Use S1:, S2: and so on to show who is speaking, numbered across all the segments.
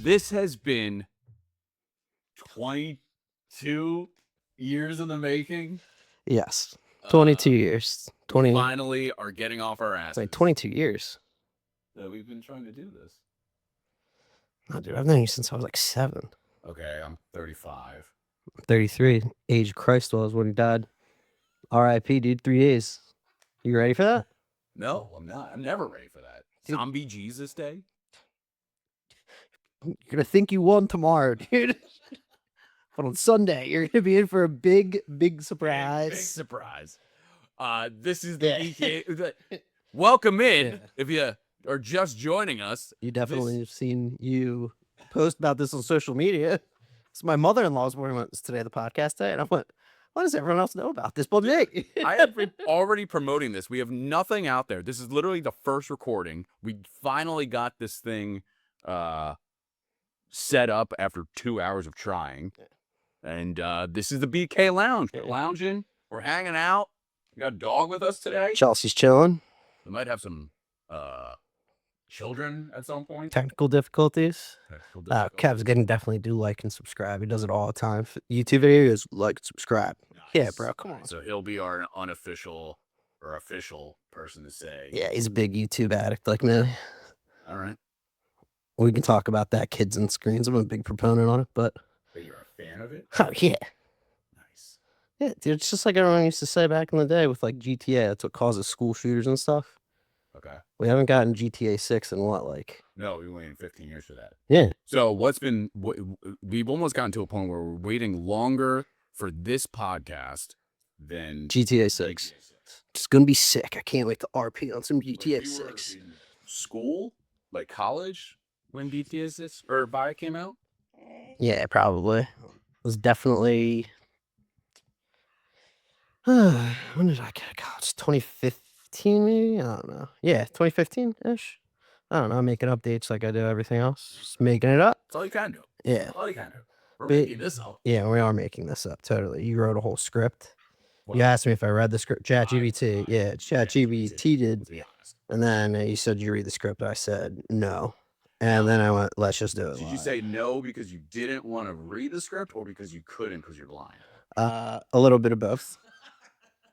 S1: This has been 22 years in the making.
S2: Yes. 22 years.
S1: We finally are getting off our asses.
S2: Wait, 22 years.
S1: That we've been trying to do this.
S2: No, dude, I've known you since I was like 7.
S1: Okay, I'm 35.
S2: 33. Age of Christ was when he died. R.I.P., dude. 3 days. You ready for that?
S1: No, I'm not. I'm never ready for that.
S2: Dude.
S1: Zombie Jesus Day?
S2: You're going to think you won tomorrow, dude. But on Sunday, you're going to be in for a big, big surprise.
S1: Big surprise. This is the BK. Welcome in.
S2: Yeah.
S1: If you are just joining us.
S2: You definitely have seen you post about this on social media. So my mother-in-law's born today, the podcast day, and I went, why does everyone else know about this but me?
S1: I have been already promoting this. We have nothing out there. This is literally the first recording. We finally got this thing set up after 2 hours of trying. And this is the BK Lounge. We're lounging. We're hanging out. We got a dog with us today.
S2: Chelsea's chilling.
S1: We might have some children at some point.
S2: Technical difficulties. Kev's getting definitely do like and subscribe. He does it all the time. YouTube videos, like and subscribe. Nice. Yeah, bro, come on.
S1: So he'll be our unofficial or official person to say.
S2: Yeah, he's a big YouTube addict like me.
S1: All right.
S2: We can talk about that, kids and screens. I'm a big proponent on it, but
S1: you're a fan of it?
S2: Oh, yeah.
S1: Nice.
S2: Yeah, dude, it's just like everyone used to say back in the day with like GTA. That's what causes school shooters and stuff.
S1: Okay.
S2: We haven't gotten GTA 6 in what, like?
S1: No, we waited 15 years for that.
S2: Yeah.
S1: So we've almost gotten to a point where we're waiting longer for this podcast than
S2: GTA 6. It's going to be sick. I can't wait to RP on some GTA 6.
S1: School? Like college? When GTA 6 or Bio came out?
S2: Yeah, probably. It was definitely... when did I get a college? 2015 maybe? I don't know. Yeah, 2015-ish. I don't know. I'm making updates like I do everything else. Just making it up.
S1: That's all you can do.
S2: Yeah.
S1: That's all you can do. We're making this up.
S2: Yeah, we are making this up, totally. You wrote a whole script. You asked me if I read the script. ChatGPT. Yeah, ChatGPT did. And then you said you read the script. I said no. And then I went, let's just do it.
S1: Did you say no because you didn't want to read the script or because you couldn't because you're blind?
S2: A little bit of both.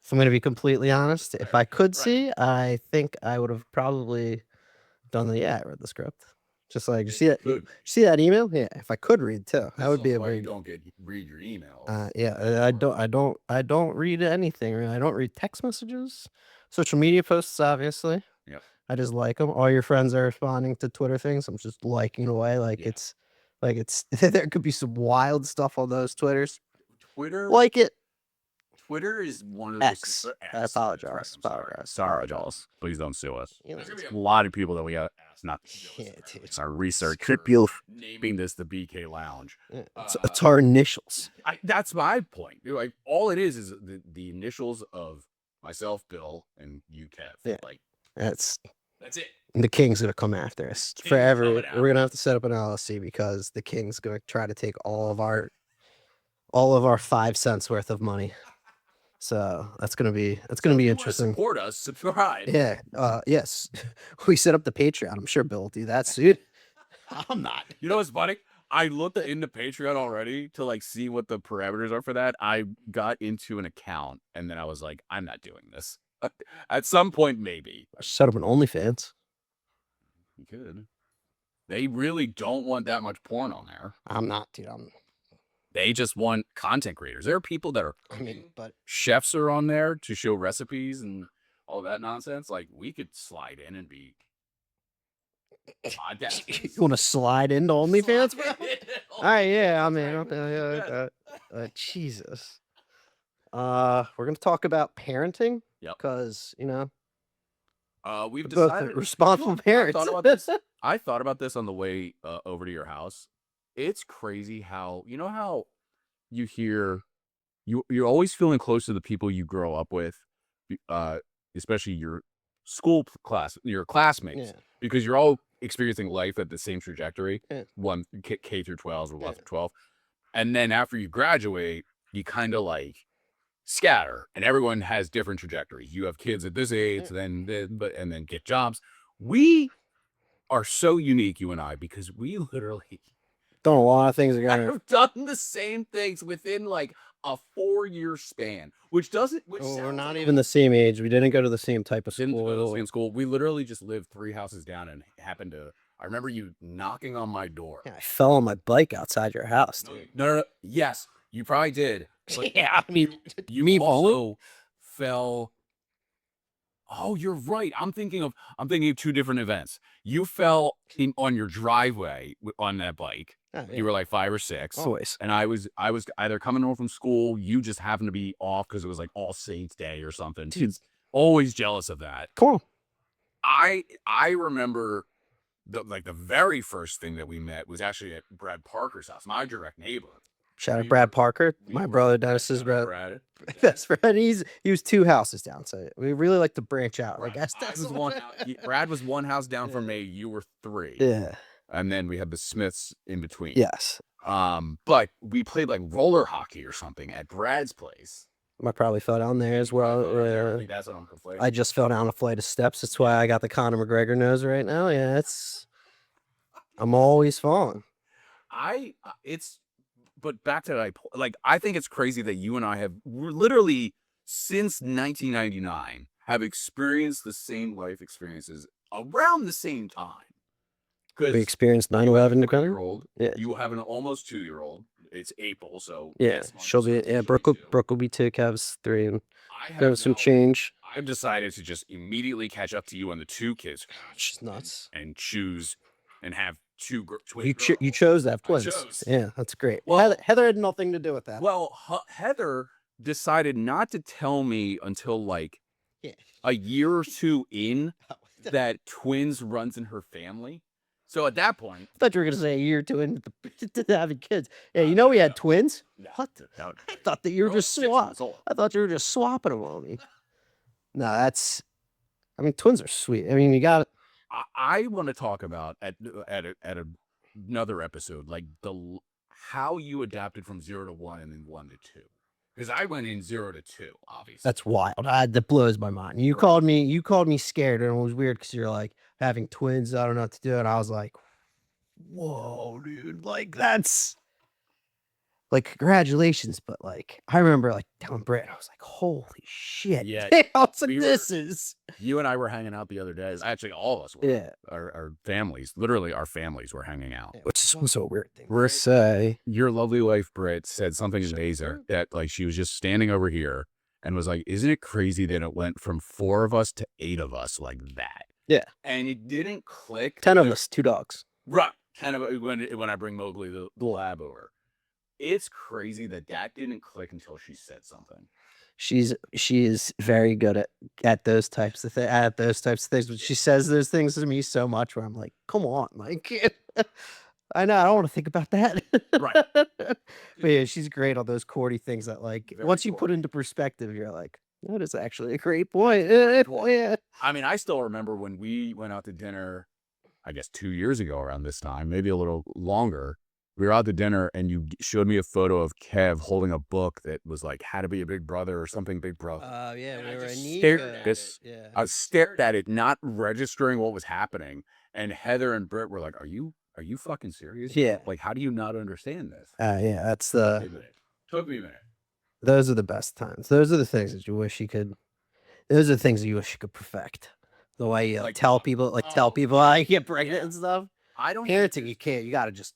S2: If I'm going to be completely honest, if I could see, I think I would have probably done I read the script. Just like, see that email? Yeah, if I could read too, that would be a very.
S1: You don't read your email.
S2: Yeah, I don't read anything. Really. I don't read text messages, social media posts, obviously.
S1: Yeah.
S2: I just like them. All your friends are responding to Twitter things. I'm just liking away. It's there could be some wild stuff on those Twitters.
S1: Twitter.
S2: Like it.
S1: Twitter is one of
S2: those X. I apologize.
S1: Sorry, Jaws. Please don't sue us. There's gonna be a lot of people that we have asked not to sue us. It's our research. People naming this the BK Lounge.
S2: It's our initials.
S1: That's my point. Like all it is the initials of myself, Bill, and you, Kev.
S2: Yeah.
S1: Like
S2: that's
S1: it.
S2: The King's gonna come after us forever. We're gonna have to set up an LLC because the King's gonna try to take all of our 5 cents worth of money. So that's gonna be interesting.
S1: Support us, subscribe.
S2: Yeah. Yes. We set up the Patreon. I'm sure Bill will do that soon.
S1: I'm not. You know what's funny? I looked into Patreon already to like see what the parameters are for that. I got into an account and then I was like, I'm not doing this. At some point, maybe.
S2: Set up an OnlyFans.
S1: You could. They really don't want that much porn on there.
S2: I'm not, dude.
S1: They just want content creators. There are people that are,
S2: but
S1: chefs are on there to show recipes and all that nonsense. Like we could slide in and be.
S2: You want to slide into OnlyFans, bro? All right, yeah. I mean, Jesus. We're gonna talk about parenting.
S1: Yep.
S2: Because
S1: we've
S2: decided both responsible parents.
S1: I thought about this on the way over to your house. It's crazy how you hear you're always feeling close to the people you grow up with, especially your school class, your classmates, because you're all experiencing life at the same trajectory. One K through 12 or 1 through 12, and then after you graduate, you kind of like scatter, and everyone has different trajectories. You have kids at this age, and then get jobs. We are so unique, you and I, because we literally
S2: Done a lot of things together.
S1: I've done the same things within like a 4-year span, which doesn't. Which
S2: Well, we're
S1: sounds
S2: not
S1: like
S2: even the same age. We didn't go to the same type of
S1: didn't go to the
S2: school.
S1: same school. We literally just lived 3 houses down, and happened to. I remember you knocking on my door.
S2: Yeah, I fell on my bike outside your house, dude.
S1: No. Yes, you probably did. But
S2: Yeah, I mean,
S1: you
S2: me
S1: also fell. Oh, you're right. I'm thinking of 2 different events. You fell on your driveway on that bike.
S2: Oh, yeah.
S1: You were like 5 or 6.
S2: Always.
S1: And I was either coming home from school, you just happened to be off because it was like All Saints Day or something.
S2: Dude.
S1: Always jealous of that.
S2: Come on.
S1: I remember the very first thing that we met was actually at Brad Parker's house, my direct neighbor.
S2: Shout out Brad Parker, my brother Dennis's brother.
S1: Brad.
S2: Best friend. He was 2 houses down, so we really like to branch out. I guess
S1: I
S2: that's
S1: was one. Brad was 1 house down from me. You were 3.
S2: Yeah.
S1: And then we had the Smiths in between.
S2: Yes.
S1: But we played like roller hockey or something at Brad's place.
S2: I probably fell down there as well.
S1: I think that's what I'm complaining.
S2: I just fell down a flight of steps. That's why I got the Conor McGregor nose right now. Yeah, I'm always falling.
S1: But back to that, I think it's crazy that you and I have literally since 1999 have experienced the same life experiences around the same time.
S2: We experienced 9/11 together.
S1: Yeah. You have an almost 2-year-old. It's April, so
S2: yeah, she'll be Brooke will be 2, Kev's 3, and there's some change.
S1: I've decided to just immediately catch up to you on the 2 kids.
S2: She's nuts.
S1: And choose and have 2 twin
S2: you chose that twins. Yeah, that's great.
S1: Well,
S2: Heather had nothing to do with that.
S1: Well, Heather decided not to tell me until like a year or 2 in that twins runs in her family. So at that point,
S2: I thought you were gonna say a year or 2 into having kids. Yeah, we had twins.
S1: No,
S2: what? I thought that you were just swapping. I thought you were just swapping them on me. No, twins are sweet. I mean, you got.
S1: I want to talk about at another episode, like how you adapted from 0 to 1 and then 1 to 2. Because I went in 0 to 2, obviously.
S2: That's wild. That blows my mind. You called me scared, and it was weird because you're like having twins. I don't know what to do, and I was like, "Whoa, dude! Like that's like congratulations." But like, I remember like telling Brett, I was like, "Holy shit!"
S1: Yeah,
S2: this is.
S1: You and I were hanging out the other day. Actually, all of us were.
S2: Yeah,
S1: our families, literally our families, were hanging out.
S2: Which is also a weird thing. We're say
S1: your lovely wife Britt said something amazing that like she was just standing over here and was like, "Isn't it crazy that it went from 4 of us to 8 of us like that?"
S2: Yeah,
S1: and it didn't click.
S2: 10 of us, 2 dogs.
S1: Right. 10 of when I bring Mowgli the lab over. It's crazy that didn't click until she said something.
S2: She is very good at those types of things. But she says those things to me so much where I'm like, come on, like I know I don't want to think about that.
S1: Right.
S2: But yeah, she's great on those corny things that like once you put into perspective, you're like, that is actually a great point. Yeah.
S1: I mean, I still remember when we went out to dinner, I guess 2 years ago around this time, maybe a little longer. We were out to dinner and you showed me a photo of Kev holding a book that was like How to Be a Big Brother or something Big Brother.
S2: Yeah,
S1: and
S2: we were
S1: in I stared at it, not registering what was happening. And Heather and Britt were like, Are you fucking serious?
S2: Yeah.
S1: Like, how do you not understand this?
S2: Yeah, that's
S1: Took me a minute.
S2: Those are the best times. Those are the things that you wish you could. Those are the things that you wish you could perfect. The way you tell people how you get pregnant and stuff.
S1: I don't
S2: parenting. You can't. You got to just.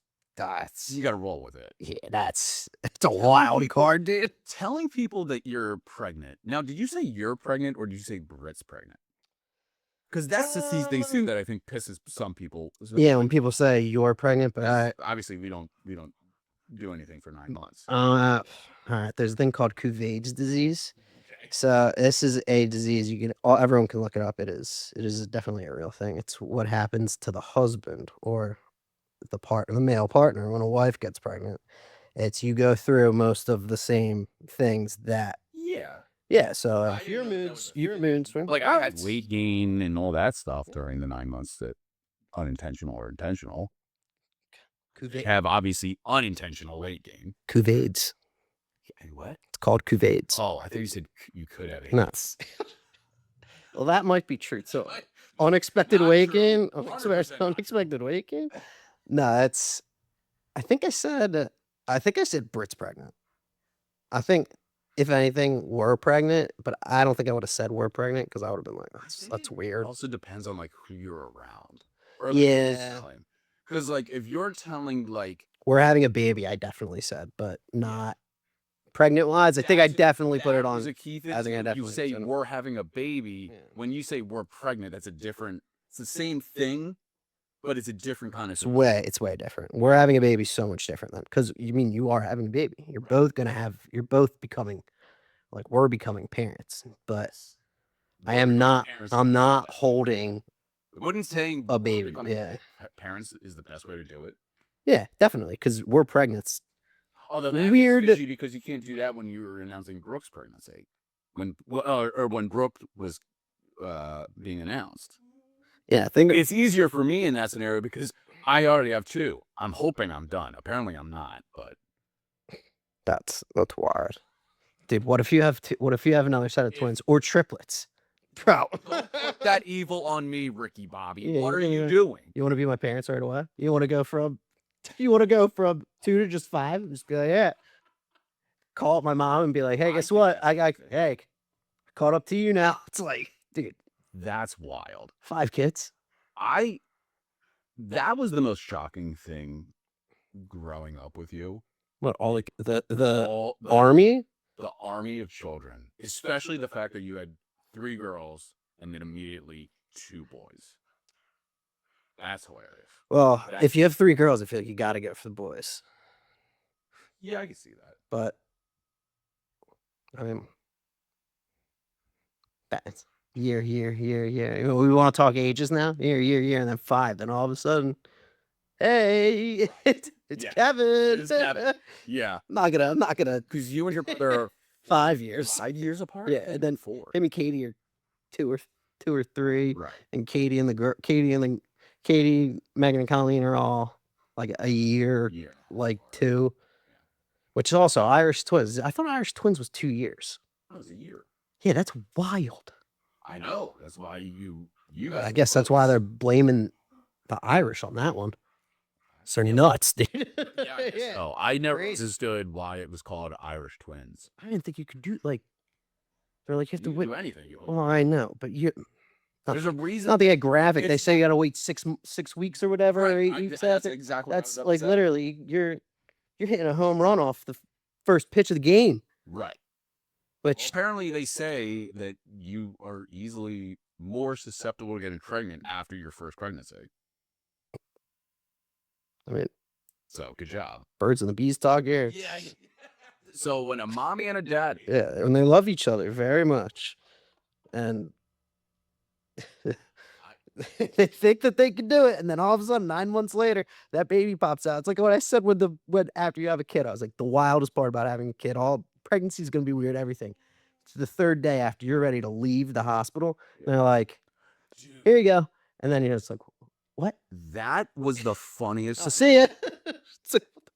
S1: You got to roll with it.
S2: Yeah, it's a wild card, dude.
S1: Telling people that you're pregnant. Now, did you say you're pregnant or did you say Britt's pregnant? Because that's the thing too that I think pisses some people.
S2: Yeah, when people say you're pregnant, but
S1: obviously we don't do anything for 9 months.
S2: All right, there's a thing called Cuvier disease. Okay. So this is a disease everyone can look it up. It is definitely a real thing. It's what happens to the husband or the male partner when a wife gets pregnant. It's you go through most of the same things that. Yeah, so your mood swing.
S1: Like I had weight gain and all that stuff during the 9 months, that unintentional or intentional. Have obviously unintentional weight gain.
S2: Cuvades.
S1: What?
S2: It's called Cuvades.
S1: Oh, I thought you said you could have it.
S2: No. Well, that might be true. So unexpected weight gain. Unexpected weight gain. No, I think I said Brit's pregnant. I think if anything, we're pregnant, but I don't think I would have said we're pregnant because I would have been like,
S1: I think
S2: that's
S1: it
S2: weird.
S1: also depends on like who you're around, or like who's
S2: Yeah.
S1: telling. Because like if you're telling like
S2: We're having a baby, I definitely said, but not pregnant wise. I think I definitely put it
S1: that is
S2: on.
S1: a key thing.
S2: I think I
S1: You
S2: definitely
S1: say
S2: said it.
S1: we're having a baby.
S2: Yeah.
S1: When you say we're pregnant, that's a different. It's the same thing, but it's a different kind of.
S2: It's way different. We're having a baby so much different than because you mean you are having a baby. You're both becoming like we're becoming parents, but I'm not holding
S1: I wouldn't say
S2: a baby.
S1: becoming
S2: Yeah.
S1: parents is the best way to do it.
S2: Yeah, definitely. Because we're pregnant.
S1: Although
S2: Weird.
S1: fishy because you can't do that when you were announcing Brooke's pregnancy, or when Brooke was being announced.
S2: Yeah, I think
S1: It's easier for me in that scenario because I already have two. I'm hoping I'm done. Apparently, I'm not. But
S2: that's wild. Dude, what if you have what if you have another set of twins or triplets? Bro.
S1: don't put that evil on me, Ricky Bobby.
S2: Yeah,
S1: What are you
S2: gonna-
S1: doing?
S2: You want to be my parents right away? You want to go from 2 to just 5? Just be like, yeah. Call up my mom and be like, hey, guess what? Hey, caught up to you now. It's like, dude,
S1: That's wild.
S2: 5 kids.
S1: That was the most shocking thing growing up with you.
S2: What all like the
S1: All
S2: army?
S1: the army of children, especially the fact that you had 3 girls and then immediately 2 boys. That's hilarious.
S2: Well, if you have 3 girls, I feel like you got to go for the boys.
S1: Yeah, I can see that.
S2: But I mean, that's year. We want to talk ages now. Year, and then 5. Then all of a sudden, hey, it's
S1: Yeah,
S2: Kevin.
S1: it's Kevin. Yeah,
S2: I'm not gonna.
S1: because you and your brother are
S2: 5 years.
S1: 5 years apart.
S2: Yeah, and then
S1: 4.
S2: him and Katie are 2 or 3,
S1: Right.
S2: and Katie, Megan, and Colleen are all like a year,
S1: Yeah.
S2: like 2, which is also Irish twins. I thought Irish twins was 2 years.
S1: That was a year.
S2: Yeah, that's wild.
S1: I know. That's why you
S2: I
S1: guys.
S2: guess that's why they're blaming the Irish on that one. So they're nuts, dude.
S1: Yeah. Oh, I never
S2: Crazy.
S1: understood why it was called Irish twins.
S2: I didn't think you could do like. They're like you have to
S1: You can
S2: wait.
S1: do anything.
S2: Well, I know, but
S1: There's a
S2: it's
S1: reason.
S2: not that graphic. They
S1: It's-
S2: say you gotta wait 6 weeks or whatever, or 8 weeks
S1: That's
S2: after.
S1: exactly. what I
S2: That's
S1: was about to
S2: like
S1: say.
S2: literally you're hitting a home run off the first pitch of the game.
S1: Right.
S2: Which
S1: Apparently, they say that you are easily more susceptible to getting pregnant after your first pregnancy.
S2: I mean,
S1: So, good job.
S2: birds and the bees talk here.
S1: Yeah. So, when a mommy and a daddy.
S2: Yeah, and they love each other very much, and they think that they can do it, and then all of a sudden, 9 months later, that baby pops out. It's like what I said when after you have a kid, I was like, the wildest part about having a kid, all pregnancy is gonna be weird, everything. It's the 3rd day after you're ready to leave the hospital, and they're like, here you go, and then you're just like, what?
S1: That was the funniest.
S2: I'll see ya.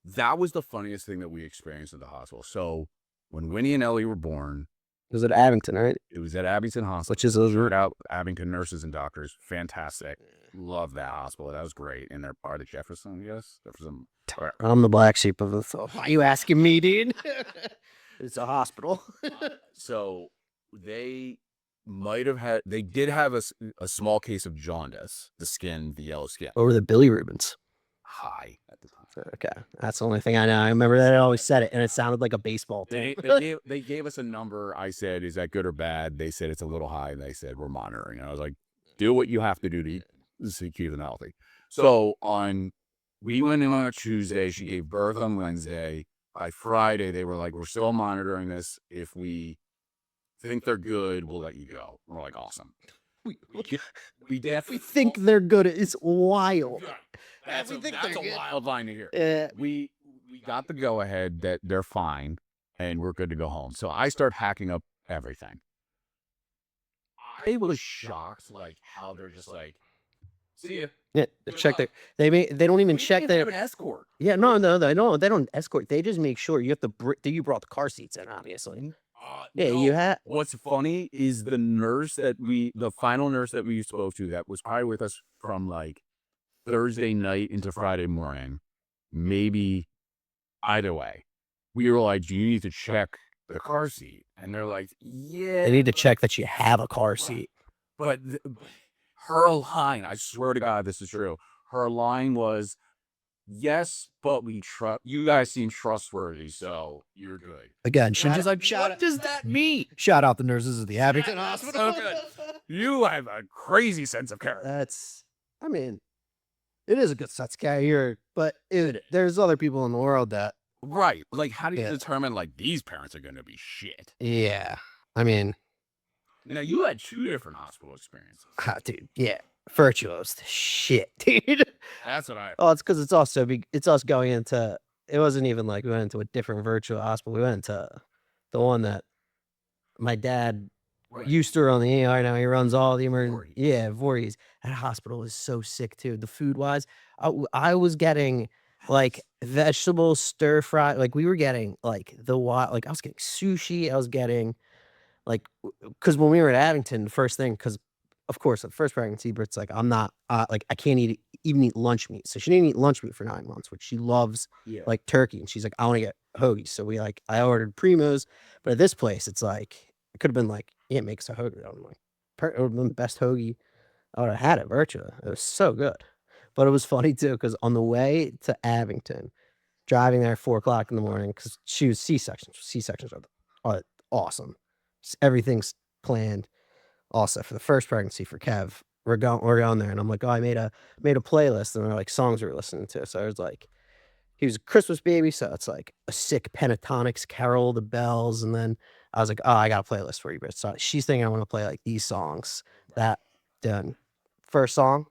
S1: That was the funniest thing that we experienced at the hospital. So, when Winnie and Ellie were born,
S2: It was at Abington, right?
S1: it was at Abington Hospital,
S2: Which is
S1: shout out Abington nurses and doctors. Fantastic. Love that hospital. That was great. And they're part of Jefferson, yes? Jefferson.
S2: I'm the black sheep of the. Why are you asking me, dude? It's a hospital.
S1: So they did have a small case of jaundice, the yellow skin.
S2: Over the bilirubins.
S1: High at the time.
S2: Okay, that's the only thing I know. I remember that I always said it, and it sounded like a baseball
S1: They,
S2: team.
S1: they gave us a number. I said, is that good or bad? They said it's a little high. They said, we're monitoring. And I was like, do what you have to do to keep them healthy. So we went in on a Tuesday. She gave birth on Wednesday. By Friday, they were like, we're still monitoring this. If we think they're good, we'll let you go. We're like, awesome. We definitely
S2: think they're good. It's wild.
S1: That's
S2: We
S1: a
S2: think they're good.
S1: wild line to hear.
S2: Yeah.
S1: We got the go ahead that they're fine and we're good to go home. So I start hacking up everything. I was shocked, like how they're just like, see ya.
S2: Yeah, check their. They don't even check their.
S1: an escort.
S2: Yeah, no, they don't escort. They just make sure you have to. You brought the car seats in, obviously. Yeah, you had.
S1: What's funny is the final nurse that we spoke to that was probably with us from like Thursday night into Friday morning. maybe either way. We were like, "Do you need to check the car seat?" And they're like, "Yeah,
S2: They need to check that you have a car seat.
S1: but her line, I swear to God, this is true. Her line was, "Yes, but we trust you guys seem trustworthy, so you're good."
S2: Again,
S1: I'm
S2: shout
S1: just like,
S2: shout
S1: "What does that mean?"
S2: shout out the nurses of the Abington
S1: That's
S2: Hospital.
S1: so good. You have a crazy sense of character.
S2: That's I mean, it is a good sense of character, but there's other people in the world that
S1: Right. Like, how do you
S2: yeah.
S1: determine, like, these parents are gonna be shit?
S2: Yeah. I mean,
S1: Now, you had 2 different hospital experiences.
S2: dude, yeah. Virtuo's the shit, dude.
S1: That's what I
S2: Oh, it's because it's also it's us going into it wasn't even like we went into a different virtual hospital. We went into the one that my dad
S1: Right.
S2: used to run the ER. Now he runs all the
S1: Voorhees.
S2: yeah, Voorhees. That hospital is so sick too. The food wise, I was getting like vegetable stir fry. Like we were getting like like I was getting sushi. I was getting like, because when we were at Abington, the first thing, because of course, the first pregnancy, Britt's like, I'm not, like, I can't even eat lunch meat. So she didn't eat lunch meat for 9 months, which she loves
S1: Yeah.
S2: like turkey. And she's like, I want to get hoagies. So I ordered Primos, but at this place, it's like, it could have been like, yeah, it makes a hoagie. I'm like, it would have been the best hoagie I would have had at Virtua. It was so good. But it was funny too, because on the way to Abington, driving there at 4 o'clock in the morning, because she was C-sections. C-sections are awesome. Everything's planned. Also, for the first pregnancy for Kev, we're going there, and I'm like, "Oh, I made a playlist," and they're like songs we were listening to. So I was like, he was a Christmas baby, so it's like a sick pentatonics, Carol the Bells, and then I was like, "Oh, I got a playlist for you, Britt." So she's thinking I want to play like these songs. That done. First song,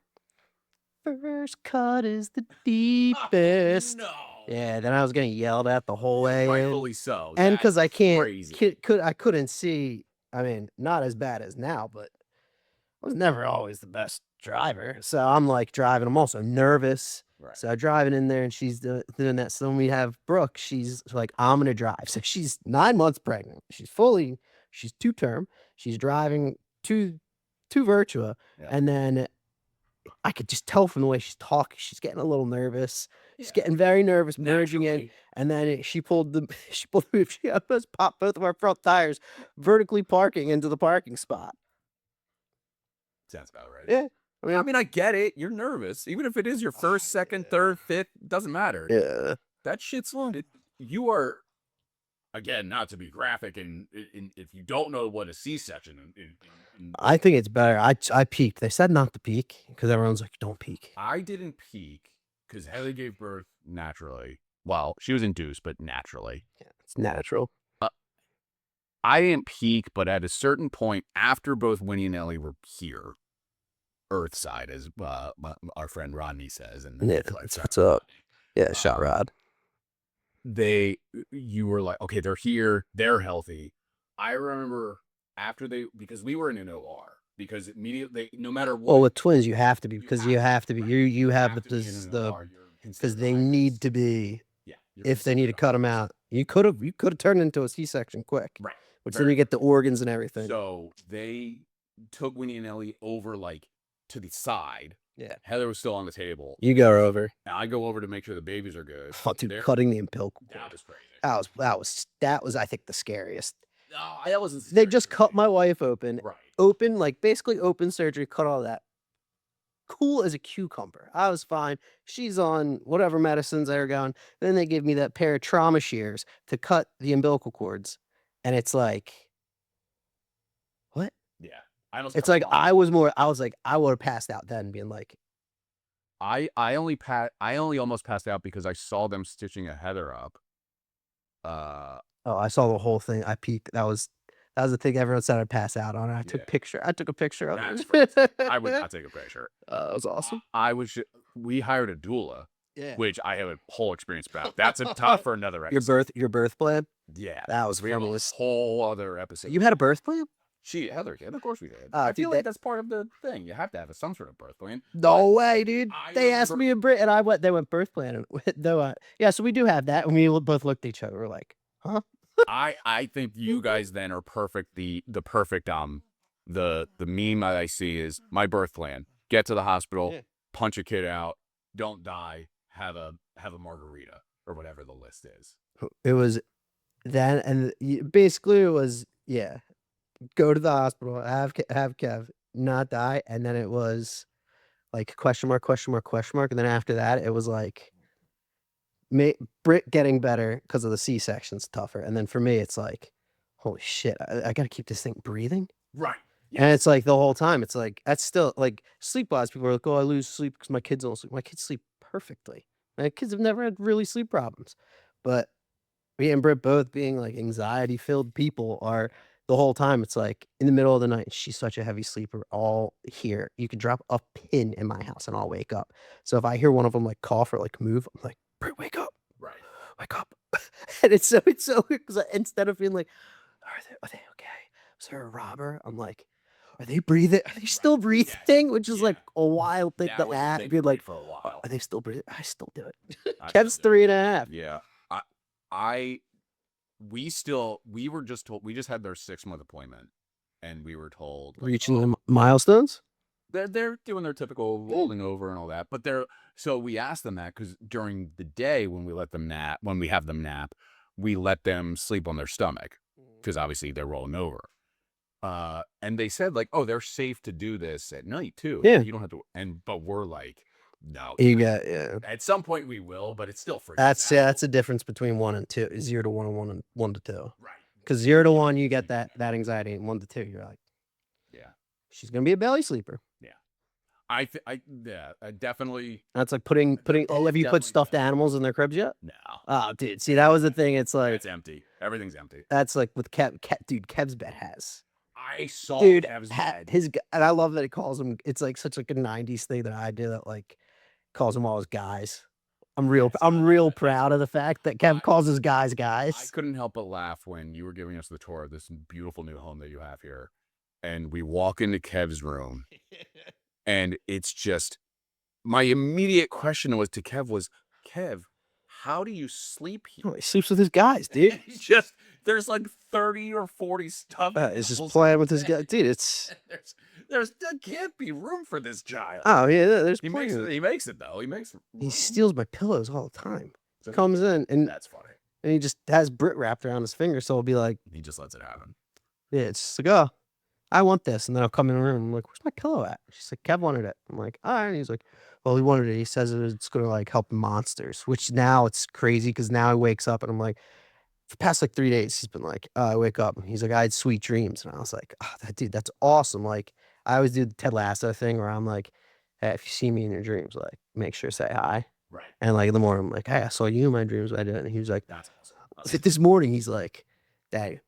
S2: first cut is the deepest.
S1: No.
S2: Yeah, then I was getting yelled at the whole way in.
S1: Rightfully so.
S2: And
S1: That's
S2: because I can't
S1: crazy.
S2: I couldn't see I mean, not as bad as now, but I was never always the best driver. So I'm, like, driving, I'm also nervous.
S1: Right.
S2: So driving in there and she's doing that. So when we have Brooke, she's like, "I'm gonna drive." So she's 9 months pregnant. She's 2 term. She's driving to Virtua,
S1: Yeah.
S2: and then I could just tell from the way she's talking, she's getting a little nervous. She's
S1: Yeah.
S2: getting very nervous, merging in,
S1: Naturally.
S2: and then she pulled the she had us pop both of our front tires, vertically parking into the parking spot.
S1: Sounds about right.
S2: Yeah.
S1: I mean, I get it. You're nervous. Even if it is your first, second, third, fifth, doesn't matter.
S2: Yeah.
S1: That shit's you are, again, not to be graphic, and if you don't know what a C-section
S2: I think it's better. I peeked. They said not to peek because everyone's like, "Don't peek."
S1: I didn't peak because Haley gave birth naturally. Well, she was induced, but naturally.
S2: Yeah, it's natural.
S1: I didn't peak, but at a certain point, after both Winnie and Ellie were here, Earthside, as our friend Rodney says, and
S2: Yeah, that's what's up. Yeah, shot rod.
S1: you were like, okay, they're here, they're healthy. I remember because we were in an OR, because immediately, no matter what.
S2: Well, with twins, you have to be because you have to be.
S1: right,
S2: You have
S1: have to be in an OR, you're
S2: because
S1: considered
S2: they
S1: high
S2: need
S1: risk.
S2: to be.
S1: Yeah, you're
S2: If they need to
S1: considered
S2: cut
S1: high
S2: them
S1: risk.
S2: out, you could have turned into a C-section quick,
S1: Right.
S2: which then
S1: Very
S2: you get the organs and everything.
S1: So they took Winnie and Ellie over, like, to the side.
S2: Yeah.
S1: Heather was still on the table.
S2: You go over.
S1: And I go over to make sure the babies are good.
S2: Oh, dude,
S1: They're-
S2: cutting the umbilical cord.
S1: That was crazy.
S2: That was I think the scariest.
S1: No, that wasn't.
S2: They
S1: scary
S2: just
S1: for
S2: cut
S1: me.
S2: my wife open,
S1: Right.
S2: like basically open surgery, cut all that. Cool as a cucumber. I was fine. She's on whatever medicines they were going. Then they give me that pair of trauma shears to cut the umbilical cords, and it's like, what?
S1: Yeah. I almost
S2: It's
S1: got
S2: like
S1: blocked.
S2: I was like I would have passed out then, being like,
S1: I only almost passed out because I saw them stitching a Heather up.
S2: oh, I saw the whole thing. I peeked. That was the thing everyone said I'd pass out on. I took a picture of
S1: That's
S2: it.
S1: I would not take a picture.
S2: It was awesome.
S1: We hired a doula,
S2: Yeah.
S1: which I have a whole experience about. That's a top for another
S2: Your
S1: episode.
S2: birth plan?
S1: Yeah.
S2: That was
S1: We have a
S2: famous.
S1: whole other episode.
S2: You had a birth plan?
S1: Heather did. Of course we did.
S2: Oh,
S1: I
S2: dude,
S1: feel like that's part of the thing. You have to have some sort of birth plan.
S2: No way, dude.
S1: I
S2: They asked
S1: remember-
S2: me in Brit, and I went. They went birth plan, and no, yeah. So we do have that, and we both looked at each other. We're like, huh?
S1: I think you guys then are perfect. The perfect the meme that I see is my birth plan: get to the hospital,
S2: Yeah.
S1: punch a kid out, don't die, have have a margarita or whatever the list is.
S2: It was that, and basically it was go to the hospital, have Kev, not die, and then it was like question mark, question mark, question mark, and then after that it was like Brit getting better because of the C-section's tougher, and then for me it's like, holy shit, I got to keep this thing breathing.
S1: Right.
S2: And it's like the whole time, it's like that's still like sleep-wise. People are like, "Oh, I lose sleep because my kids don't sleep." My kids sleep perfectly. My kids have never had really sleep problems, but me and Britt both being like anxiety-filled people are the whole time. It's like in the middle of the night. She's such a heavy sleeper. All here, you could drop a pin in my house and I'll wake up. So if I hear one of them like cough or like move, I'm like, Britt,
S1: Right.
S2: wake up, and it's so weird because instead of being like, are they okay? Is there a robber? I'm like, are they breathing? Are they still breathing?
S1: Yes.
S2: Which is
S1: Yeah.
S2: like a wild thing
S1: That
S2: to
S1: was a
S2: add.
S1: thing
S2: Being
S1: for me
S2: like,
S1: for a while.
S2: are they still breathing? I still do it.
S1: I
S2: Kev's
S1: still do.
S2: 3.5.
S1: Yeah. We were just told, we just had their 6-month appointment and we were told like,
S2: Reaching the milestones.
S1: they're doing their typical rolling over and all that, but so we asked them that because during the day when we have them nap, we let them sleep on their stomach because obviously they're rolling over. And they said like, oh, they're safe to do this at night too.
S2: Yeah.
S1: You don't have to, but we're like, no,
S2: You got
S1: at some point we will, but it's still freaking
S2: That's a difference between 1 and 2. 0 to 1 and 1 and 1 to 2.
S1: right.
S2: Because 0 to 1, you get that anxiety, and 1 to 2, you're like,
S1: Yeah.
S2: she's gonna be a belly sleeper.
S1: Yeah. I definitely.
S2: That's like putting.
S1: both
S2: Have you put
S1: definitely
S2: stuffed
S1: better.
S2: animals in their cribs yet?
S1: No.
S2: Oh, dude. See, that was the thing. It's like
S1: It's empty. Everything's empty.
S2: that's like with Kev. Dude, Kev's bed has.
S1: I saw
S2: Dude,
S1: Kev's bed.
S2: and I love that he calls him. It's like such like a '90s thing that I do that like calls them all his guys. I'm real proud of the fact that Kev calls his guys
S1: I
S2: guys.
S1: couldn't help but laugh when you were giving us the tour of this beautiful new home that you have here, and we walk into Kev's room, and it's just my immediate question was to Kev was, Kev, how do you sleep here?
S2: Oh, he sleeps with his guys, dude.
S1: He's just there's like 30 or 40 stuff.
S2: He's just playing with his guy, dude. It's
S1: there can't be room for this child.
S2: oh yeah, there's
S1: He
S2: plenty.
S1: he makes it though. He makes.
S2: He steals my pillows all the time.
S1: So
S2: Comes in and
S1: that's funny.
S2: he just has Brit wrapped around his finger, so he'll be like,
S1: He just lets it happen.
S2: yeah, it's just like, oh, I want this. And then I'll come in the room. I'm like, where's my pillow at? She's like, Kev wanted it. I'm like, all right. And he's like, well, he wanted it. He says it's going to like help monsters, which now it's crazy because now he wakes up and I'm like, for the past like 3 days, he's been like, I wake up. And he's like, I had sweet dreams. And I was like, oh, dude, that's awesome. Like, I always do the Ted Lasso thing where I'm like, hey, if you see me in your dreams, like, make sure to say hi.
S1: Right.
S2: And like in the morning, I'm like, hey, I saw you in my dreams. I did. And he was like,
S1: That's awesome.
S2: this morning, he's like, Dad,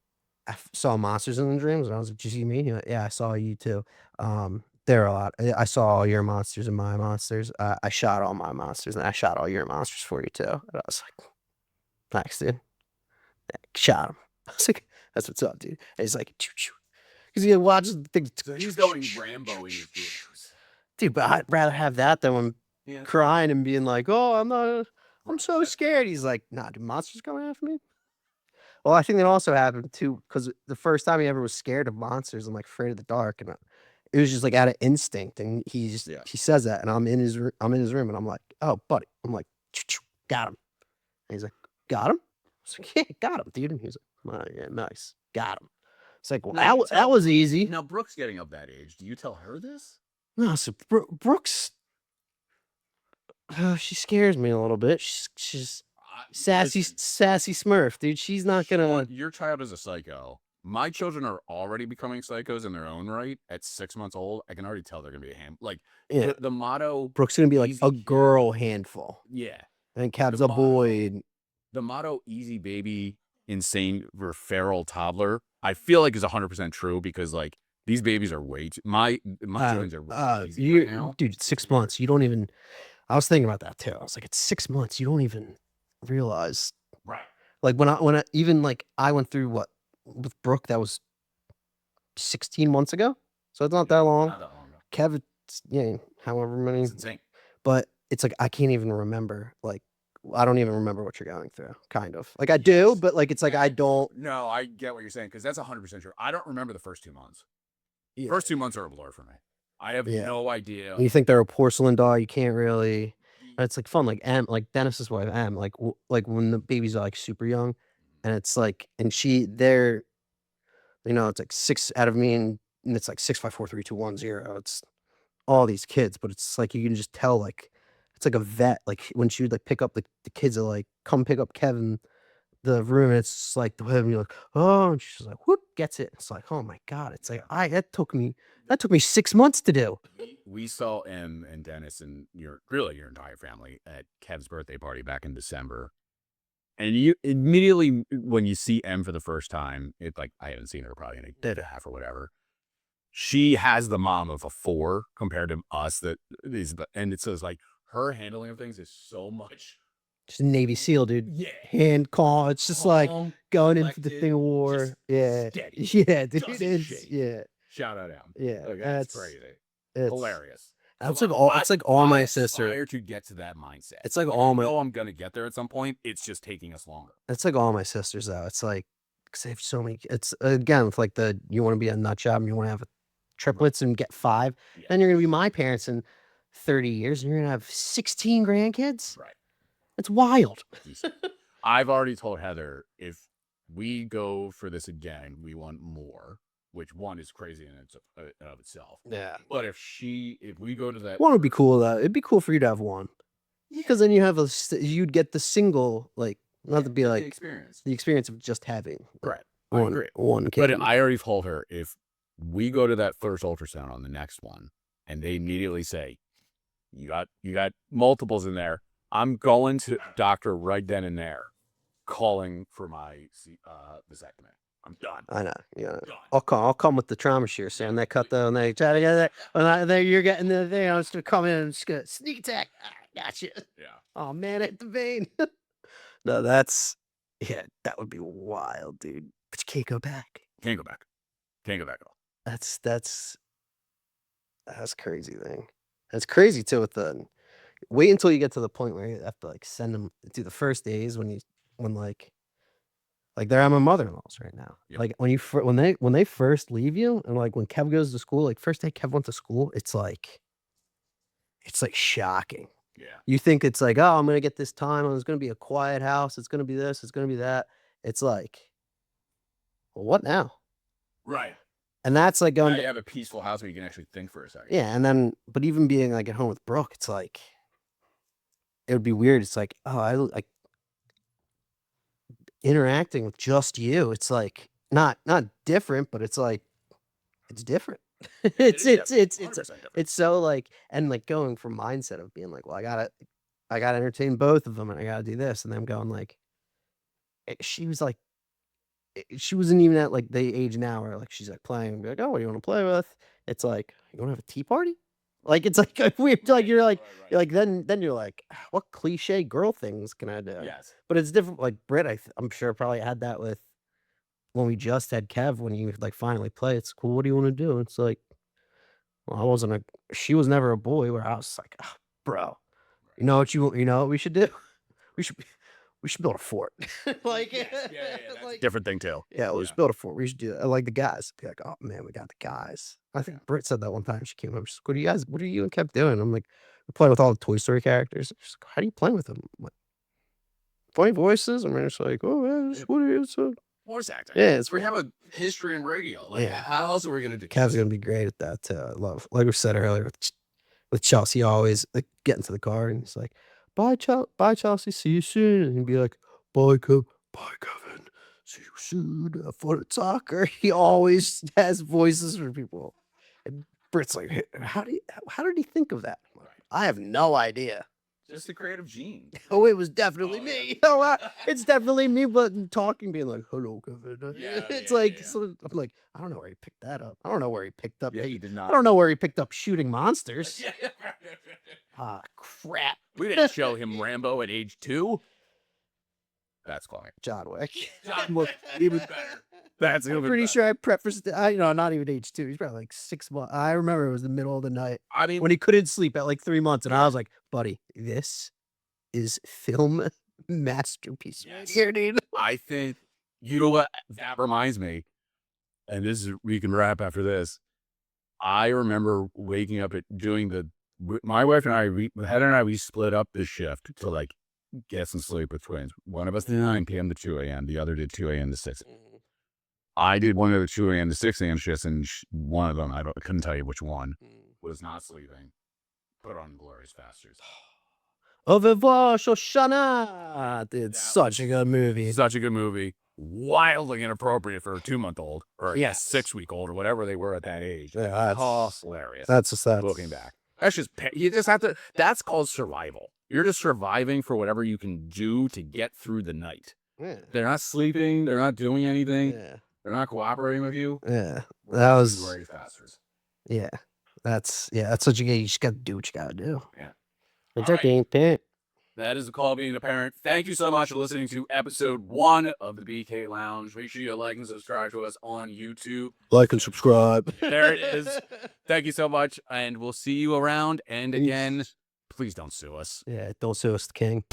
S2: saw monsters in the dreams, and I was like, "Did you see me?" He went, "Yeah, I saw you too. There are a lot. I saw all your monsters and my monsters. I shot all my monsters, and I shot all your monsters for you too." And I was like, "Thanks, dude. Shot him." I was like, "That's what's up, dude." And he's like, because he watches the thing.
S1: So he's going Rambo in his dreams.
S2: Dude, but I'd rather have that than when crying and being like, "Oh, I'm so scared." He's like, "Nah, dude, monsters coming after me." Well, I think that also happened too, because the first time he ever was scared of monsters and like afraid of the dark, and it was just like out of instinct. And he says that, and I'm in his room, and I'm like, "Oh, buddy," I'm like, "Got him." And he's like, "Got him?" I was like, "Yeah, got him, dude." And he was like, "Oh, yeah, nice, got him." It's like, well, that was easy.
S1: Now Brooke's getting of that age. Do you tell her this?
S2: No, so Brooks, she scares me a little bit. She's sassy,
S1: Listen,
S2: sassy Smurf, dude. She's not gonna.
S1: your child is a psycho. My children are already becoming psychos in their own right. At 6 months old, I can already tell they're gonna be a ham. Like
S2: Yeah,
S1: the motto.
S2: Brooks gonna be like
S1: easy
S2: a
S1: kid-
S2: girl handful,
S1: Yeah.
S2: and Cav's
S1: The
S2: a boy.
S1: The motto "easy baby, insane or feral toddler" I feel like is 100% true because like these babies are way too. My feelings are way too easy right now.
S2: Dude, 6 months. You don't even. I was thinking about that too. I was like, it's 6 months. You don't even realize.
S1: Right.
S2: Like when I even like I went through what with Brooke, that was 16 months ago. So it's not that long.
S1: Not that long ago.
S2: Kev, yeah, however many.
S1: It's insane.
S2: But it's like I can't even remember. Like I don't even remember what you're going through. Kind of like I do, but like it's like I don't.
S1: No, I get what you're saying because that's 100% true. I don't remember the first 2 months.
S2: Yeah.
S1: First 2 months are a blur for me. I have no idea.
S2: When you think they're a porcelain doll, you can't really. It's like fun, like like Dennis's wife, like like when the babies are like super young, and it's like, and they're, it's like six out of me, and it's like 6, 5, 4, 3, 2, 1, 0. It's all these kids, but it's like you can just tell, like it's like a vet. Like when she would like pick up the kids are like, come pick up Kevin, the room, and it's just like the way you're like, oh, and she's like, whoop, gets it. It's like, oh my god, it's like that took me 6 months to do.
S1: We saw M and Dennis and your entire family at Kev's birthday party back in December. And you immediately when you see M for the first time, it's like I haven't seen her probably in a day and a half or whatever. She has the mom of a 4 compared to us that is, and it says like her handling of things is so much.
S2: She's a Navy SEAL, dude.
S1: Yeah.
S2: Hand call. It's just like
S1: Calm,
S2: going in for the
S1: collected,
S2: thing of war.
S1: just
S2: Yeah.
S1: steady,
S2: Yeah, dude.
S1: doesn't shake.
S2: Yeah.
S1: Shout out M.
S2: Yeah.
S1: Like, that's crazy.
S2: It's
S1: Hilarious.
S2: that's
S1: So
S2: like all it's like all
S1: I
S2: my sister.
S1: aspire to get to that mindset.
S2: It's like
S1: Like,
S2: all
S1: I
S2: my
S1: know I'm gonna get there at some point. It's just taking us longer.
S2: it's like all my sisters though. It's like 'cause they have so many, it's again with like the you want to be a nut job and you want to have triplets and get 5,
S1: Yeah.
S2: then you're gonna be my parents in 30 years and you're gonna have 16 grandkids.
S1: Right.
S2: It's wild.
S1: I've already told Heather if we go for this again, we want more, which one is crazy in of itself.
S2: Yeah.
S1: But if we go to that,
S2: One would be cool though. It'd be cool for you to have one. Because then you have you'd get the single, like, not to be
S1: the
S2: like
S1: experience,
S2: the experience of just having
S1: right? I
S2: one
S1: agree.
S2: one kid.
S1: But I already told her if we go to that first ultrasound on the next one, and they immediately say you got multiples in there, I'm going to doctor right then and there, calling for my vasectomy. I'm done.
S2: I know. Yeah.
S1: Done.
S2: I'll come with the trauma shear, so when they cut the and they try to get that when you're getting the thing, I'm just gonna come in and just gonna sneak attack. Gotcha.
S1: Yeah.
S2: Oh man, at the vein. No, that's yeah, that would be wild, dude. But you can't go back.
S1: Can't go back. Can't go back at all.
S2: That's crazy thing. That's crazy too with the wait until you get to the point where you have to like send them do the first days when like they're at my mother-in-law's right now.
S1: Yep.
S2: Like when they first leave you and like when Kev goes to school, like first day Kev went to school, it's like shocking.
S1: Yeah.
S2: You think it's like, oh, I'm gonna get this time, and it's gonna be a quiet house, it's gonna be this, it's gonna be that. It's like, well, what now?
S1: Right.
S2: And that's like
S1: Now
S2: going
S1: you have a peaceful house where you can actually think for a second.
S2: yeah, and then but even being like at home with Brooke, it's like it would be weird. It's like, oh, I like interacting with just you. It's like not different, but it's like it's different. It's so like and like going from mindset of being like, well, I gotta entertain both of them and I gotta do this, and then going like she was like she wasn't even at like the age now where like she's like playing and be like, oh, what do you want to play with? It's like, you want to have a tea party? Like it's like weird. Like you're like then you're like, "Ah, what cliche girl things can I do?
S1: Yes.
S2: But it's different. Like Britt, I'm sure probably had that with when we just had Kev when you like finally play. It's cool. What do you want to do? It's like, well, I wasn't a. She was never a boy. Where I was like, oh, bro, you know what we should do? We should we should build a fort. Like,
S1: Yes. Yeah. That's
S2: like
S1: a different thing too.
S2: yeah, let's build a fort. We should do that. Like the guys. Be like, oh man, we got the guys. I think Britt said that one time. She came over. She's like, what are you and Kev doing? I'm like, we're playing with all the Toy Story characters. She's like, how do you play with them? I'm like, funny voices. I mean, it's like, oh man,
S1: Yep.
S2: what is
S1: Voice acting.
S2: yeah, it's
S1: We have a history in radio. Like,
S2: Yeah.
S1: how else are we gonna do?
S2: Kev's gonna be great at that too. I love, like we said earlier, with Chelsea, always like get into the car and he's like, bye Chelsea, see you soon. And he'd be like, bye Kevin, see you soon. Have fun at soccer. He always has voices for people. And Britt's like, "Hey, how did he think of that? I'm like, I have no idea.
S1: Just the creative gene.
S2: Oh, it was definitely
S1: Oh,
S2: me. Oh, it's definitely me, but talking, being like, hello, Kevin.
S1: Yeah,
S2: It's
S1: yeah,
S2: like,
S1: yeah.
S2: so I'm like, I don't know where he picked that up. I don't know where he picked up.
S1: Yeah, you did
S2: I
S1: not.
S2: don't know where he picked up shooting monsters.
S1: Yeah.
S2: Ah, crap.
S1: We didn't show him Rambo at age 2. That's funny.
S2: John Wick.
S1: John Wick, even better. That's
S2: I'm pretty sure I prefaced it. Not even age 2. He's probably like 6 months. I remember it was the middle of the night
S1: I mean,
S2: when he couldn't sleep at like 3 months, and I was like, buddy, this is film masterpiece right
S1: Yes.
S2: here, dude.
S1: I think you know what that reminds me, and this is we can wrap after this. I remember waking up at doing my wife and I, Heather and I, we split up this shift to like get some sleep with twins. One of us did 9 p.m. to 2 a.m. The other did 2 a.m. to 6. I did one of the 2 a.m. to 6 a.m. shifts, and one of them, I couldn't tell you which one, was not sleeping. Put on Glorious Bastards.
S2: Au revoir, Shoshana. Dude, such a good movie.
S1: Such a good movie. Wildly inappropriate for a 2-month-old or
S2: Yes.
S1: 6-week-old or whatever they were at that age.
S2: Yeah, that's
S1: Hilarious.
S2: That's just that.
S1: Looking back, that's just you just have to. That's called survival. You're just surviving for whatever you can do to get through the night.
S2: Yeah.
S1: They're not sleeping. They're not doing anything.
S2: Yeah.
S1: They're not cooperating with you.
S2: Yeah. That was.
S1: Glorious Bastards.
S2: Yeah. That's what you just got to do what you got to do.
S1: Yeah.
S2: It's
S1: All
S2: okay, parent.
S1: That is the call of being a parent. Thank you so much for listening to episode 1 of the BK Lounge. Make sure you like and subscribe to us on YouTube.
S2: Like and subscribe.
S1: There it is. Thank you so much, and we'll see you around. And again, please don't sue us.
S2: Yeah, don't sue us, King.